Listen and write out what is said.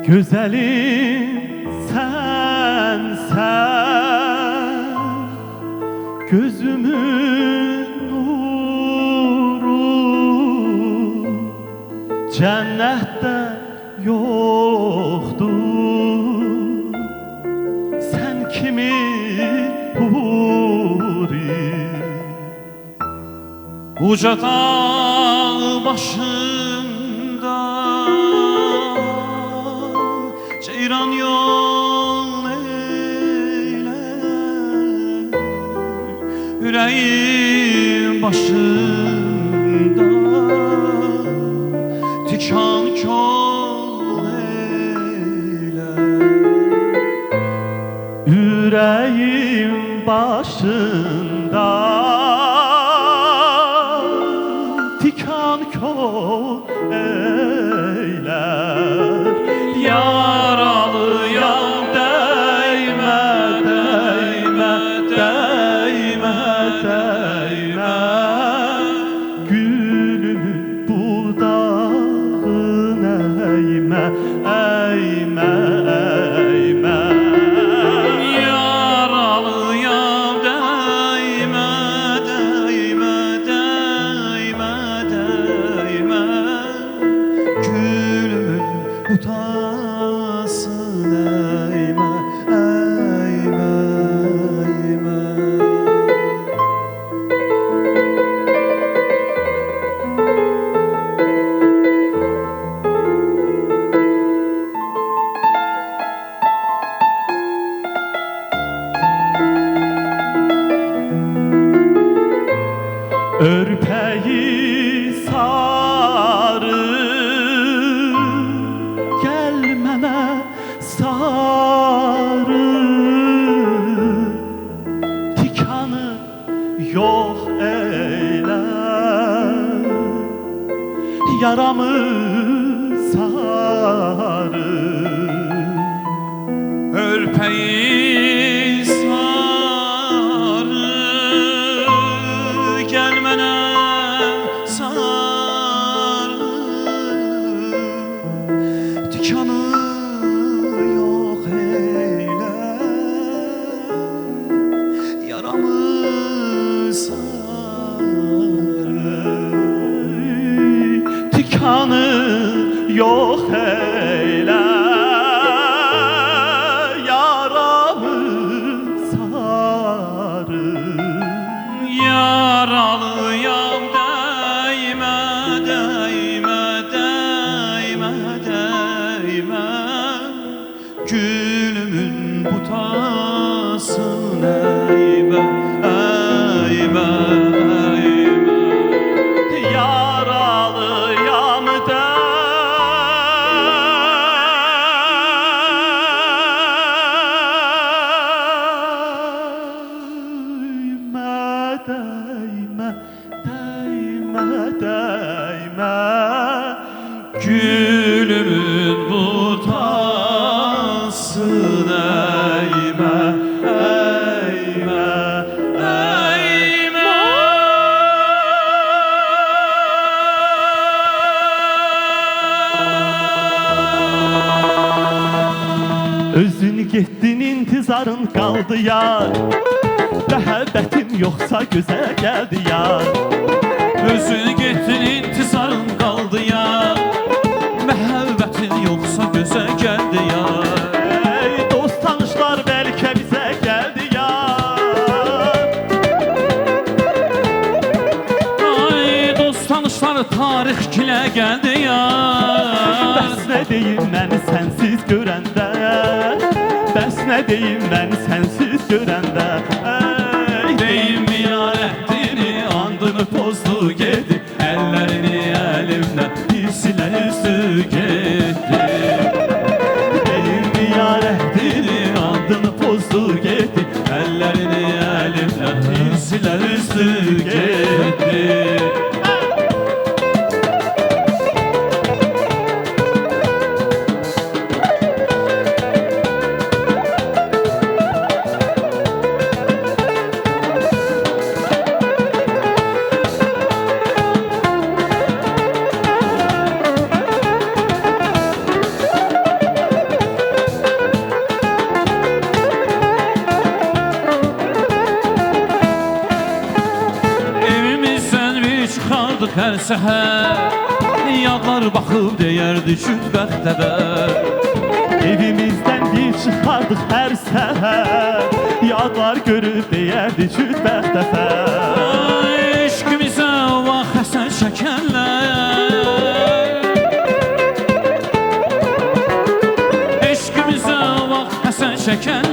Güzelim sensen, gözümün nuru, cennette yoktur. Sen kimi huri, uca dağ başında ceyran yol eyler, yüreğim başında tikan kol eyler. yüreğim başında tikan kol eyler. Yaralıyam değme, değme, değme, değme. Gülümün budağına eğme, eğme, eğme. Yaralıyam değme, değme, değme, değme. Gülümün budağısına eğme, eğme, eğme. Örpeyi sarı, gel mənə sarı. Tikanı yox eylə, yaramı sarı. Örpeyi sarı, gel mənə sarı. Tikanı yox eylə, yaramı sarı. Tikanı yox eylə, yaramı sarı. Yaralıyam değme, değme, değme, değme. Gülümün butasına eğme, eğme, eğme. Yaralıyam değme, değme, değme, değme. Gülümün butasına eğme, eğme, eğme. Özün getdin, intizarın qaldı yar. Məhəbbətim yoxsa gözə gəldi yar. Özün getdin, intizarın qaldı ya. Məhəbbətin yoxsa gözə gəldi ya. Ey dost tanışlar bəlkə bizə gəldi yar. Ay dost tanışlar tarix kilə gəldi ya. Bəs nə deyim mən sənsiz görəndə, bəs nə deyim mən sənsiz görəndə. Deyim minarətini andını pozdu getdi, əllərini əlimdən hislə üstü getdi. Deyim ziyarətini andını pozdu getdi, Əllərini əlimdən hislə üstü getdi. hər səhər Yadlar baxıb deyərdi şübbəxtəbər Evimizdən bir çıxardıq hər səhər Yadlar görüb deyərdi cütbəxtəfər Eşqimizə vaxt həsən çəkənlər Eşqimizə vaxt həsən çəkənlər